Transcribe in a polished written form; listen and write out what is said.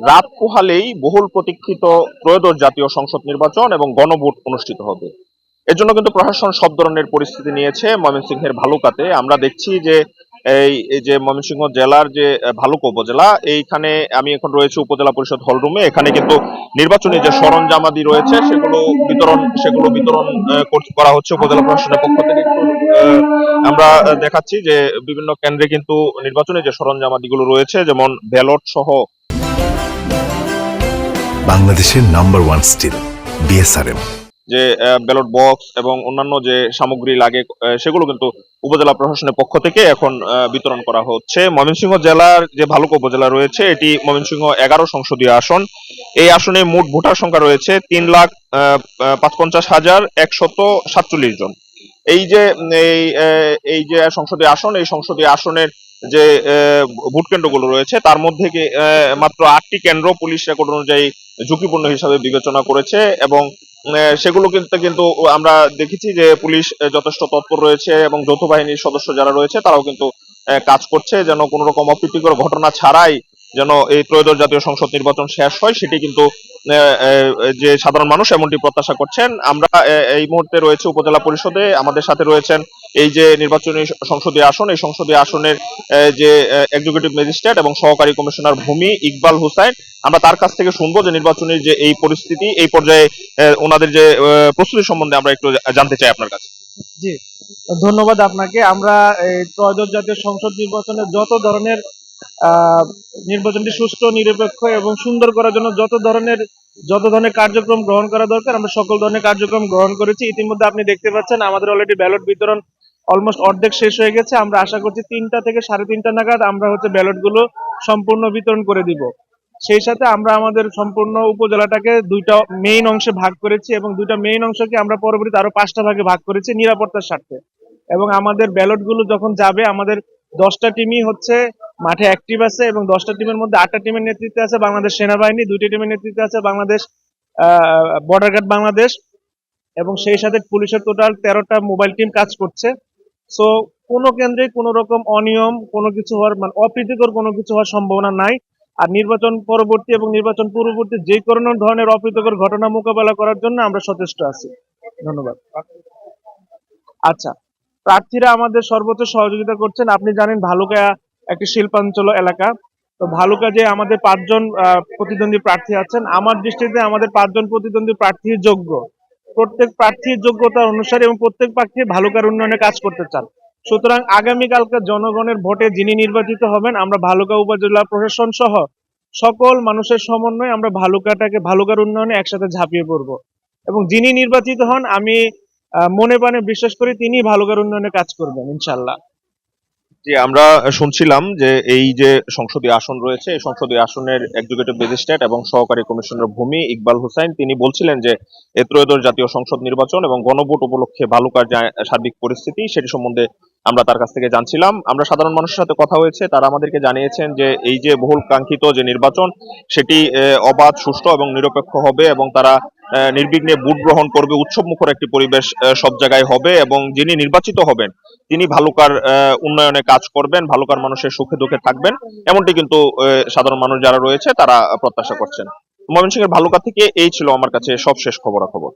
রাত পোহালেই বহুল প্রতীক্ষিত ত্রয়োদশ জাতীয় সংসদ নির্বাচন এবং গণভোট অনুষ্ঠিত হবে। এজন্য কিন্তু প্রশাসন সব ধরনের পরিস্থিতি নিয়েছে ময়মনসিংহের ভালুকাতে। আমরা দেখছি যে এই যে ময়মনসিংহ জেলার যে ভালুকা উপজেলা, এইখানে আমি এখন রয়েছে উপজেলা পরিষদ হল রুমে। এখানে কিন্তু নির্বাচনী যে সরঞ্জামাদি রয়েছে সেগুলো বিতরণ করা হচ্ছে উপজেলা প্রশাসনের পক্ষ থেকে। একটু আমরা দেখাচ্ছি যে বিভিন্ন কেন্দ্রে কিন্তু নির্বাচনী যে সরঞ্জামাদিগুলো রয়েছে, যেমন ব্যালট সহ বাংলাদেশের নাম্বার ওয়ান স্টিল বিএসআরএম যে ব্যালট বক্স এবং অন্যান্য যে সামগ্রী লাগে, সেগুলো কিন্তু উপজেলা প্রশাসনের পক্ষ থেকে এখন বিতরণ করা হচ্ছে। ময়মনসিংহ জেলার যে ভালুকা উপজেলা রয়েছে, এটি ময়মনসিংহ 11 সংসদীয় আসন। এই আসনে মোট ভোটার সংখ্যা রয়েছে 3,55,147 জন। এই যে এই যে সংসদীয় আসন, এই সংসদীয় আসনের যে ভোট কেন্দ্রগুলো রয়েছে, তার মধ্যে মাত্র 8টি কেন্দ্র পুলিশ রেকর্ড অনুযায়ী ঝুঁকিপূর্ণ হিসাবে বিবেচনা করেছে, এবং সেগুলো কিন্তু আমরা দেখেছি যে পুলিশ যথেষ্ট তৎপর রয়েছে, এবং যৌথ বাহিনীর সদস্য যারা রয়েছে তারাও কিন্তু কাজ করছে যেন কোনো রকম অপ্রীতিকর ঘটনা ছাড়াই যেন এই ত্রয়োদশ জাতীয় সংসদ নির্বাচন শেষ হয়, সেটি কিন্তু যে সাধারণ মানুষ এমনটি প্রত্যাশা করছেন। আমরা এই মুহূর্তে রয়েছে উপজেলা পরিষদে, আমাদের সাথে রয়েছেন এই যে নির্বাচনী সংসদীয় আসন, এই সংসদীয় আসনের যে এক্সিকিউটিভ ম্যাজিস্ট্রেট এবং সহকারী কমিশনার ভূমি ইকবাল হুসাইন। আমরা তার কাছ থেকে শুনবো যে নির্বাচনের যে এই পরিস্থিতি, এই পর্যায়ে ওনাদের যে প্রস্তুতি সম্বন্ধে আমরা একটু জানতে চাই আপনার কাছে। জি, ধন্যবাদ আপনাকে। আমরা এই ত্রয়োদশ জাতীয় সংসদ নির্বাচনে যত ধরনের আহ, নির্বাচনটি সুষ্ঠু, নিরপেক্ষ এবং সুন্দর করার জন্য যত ধরনের কার্যক্রম গ্রহণ করা দরকার, আমরা সকল ধরনের কার্যক্রম গ্রহণ করেছি। ইতিমধ্যে আপনি দেখতে পাচ্ছেন আমাদের অলরেডি ব্যালট বিতরণ অলমোস্ট অর্ধেক শেষ হয়ে গেছে। আমরা আশা করছি 3টা থেকে 3:30 নাগাদ আমরা ব্যালট গুলো সম্পূর্ণ বিতরণ করে দিব। সেই সাথে আমরা আমাদের সম্পূর্ণ উপজেলাটাকে 2টা মেইন অংশে ভাগ করেছি, এবং 2টা মেইন অংশকে আমরা পরবর্তীতে আরো 5টা ভাগে ভাগ করেছি নিরাপত্তার স্বার্থে। এবং আমাদের ব্যালট গুলো যখন যাবে, আমাদের 10টা টিমই মাঠে অ্যাক্টিভ আছে, এবং 10টা টিমের মধ্যে 8টা টিমের নেতৃত্বে আছে বাংলাদেশ সেনাবাহিনী, 2টি টিমের নেতৃত্বে আছে বাংলাদেশ বর্ডার গার্ড বাংলাদেশ, এবং সেই সাথে পুলিশের টোটাল 13টা মোবাইল টিম কাজ করছে। সো কোনো কেন্দ্রে কোনো রকম অনিয়ম কোনো কিছু হওয়ার, মানে অপ্রীতিকর কোনো কিছু হওয়ার সম্ভাবনা নাই। আর নির্বাচন পরবর্তী এবং নির্বাচন পূর্ববর্তী যে কোনো ধরনের অপ্রীতিকর ঘটনা মোকাবেলা করার জন্য আমরা সচেষ্ট আছি। ধন্যবাদ। আচ্ছা, প্রার্থীরা আমাদের সর্বোচ্চ সহযোগিতা করছেন। আপনি জানেন ভালুকা একটি শিল্পাঞ্চল এলাকা। তো ভালুকা যে আমাদের 5জন প্রতিদ্বন্দ্বী প্রার্থী আছেন, আমার দৃষ্টিতে আমাদের 5জন প্রতিদ্বন্দ্বী প্রার্থী যোগ্য। প্রত্যেক প্রার্থীর যোগ্যতা অনুসারে এবং প্রত্যেক প্রার্থী ভালুকার উন্নয়নে কাজ করতে চান। সুতরাং আগামীকালকে জনগণের ভোটে যিনি নির্বাচিত হবেন, আমরা ভালুকা উপজেলা প্রশাসন সহ সকল মানুষের সমন্বয়ে আমরা ভালুকার উন্নয়নে একসাথে ঝাঁপিয়ে পড়ব। এবং যিনি নির্বাচিত হন, আমি মনে প্রাণে বিশ্বাস করি তিনি ভালুকার উন্নয়নে কাজ করবেন ইনশাল্লাহ। জি, আমরা শুনছিলাম যে এই যে সংসদীয় আসন রয়েছে, এই সংসদীয় আসনের এক্সিকিউটিভ ম্যাজিস্ট্রেট এবং সহকারী কমিশনার ভূমি ইকবাল হুসাইন তিনি বলছিলেন যে এই ত্রয়োদশ জাতীয় সংসদ নির্বাচন এবং গণভোট উপলক্ষে ভালুকার যে সার্বিক পরিস্থিতি সেটি সম্বন্ধে আমরা তার কাছ থেকে জানছিলাম। আমরা সাধারণ মানুষের সাথে কথা হয়েছে, তারা আমাদেরকে জানিয়েছেন যে এই যে বহুল কাঙ্ক্ষিত যে নির্বাচন, সেটি অবাধ, সুষ্ঠু এবং নিরপেক্ষ হবে, এবং তারা নির্বিঘ্নে ভোট গ্রহণ করবে। উৎসব মুখর একটি পরিবেশ সব জায়গায় হবে, এবং যিনি নির্বাচিত হবেন তিনি ভালুকার উন্নয়নে কাজ করবেন, ভালুকার মানুষের সুখে দুঃখে থাকবেন, এমনটি কিন্তু সাধারণ মানুষ যারা রয়েছে তারা প্রত্যাশা করছেন। ময়মনসিংহের ভালুকা থেকে এই ছিল আমার কাছে সবশেষ খবরাখবর।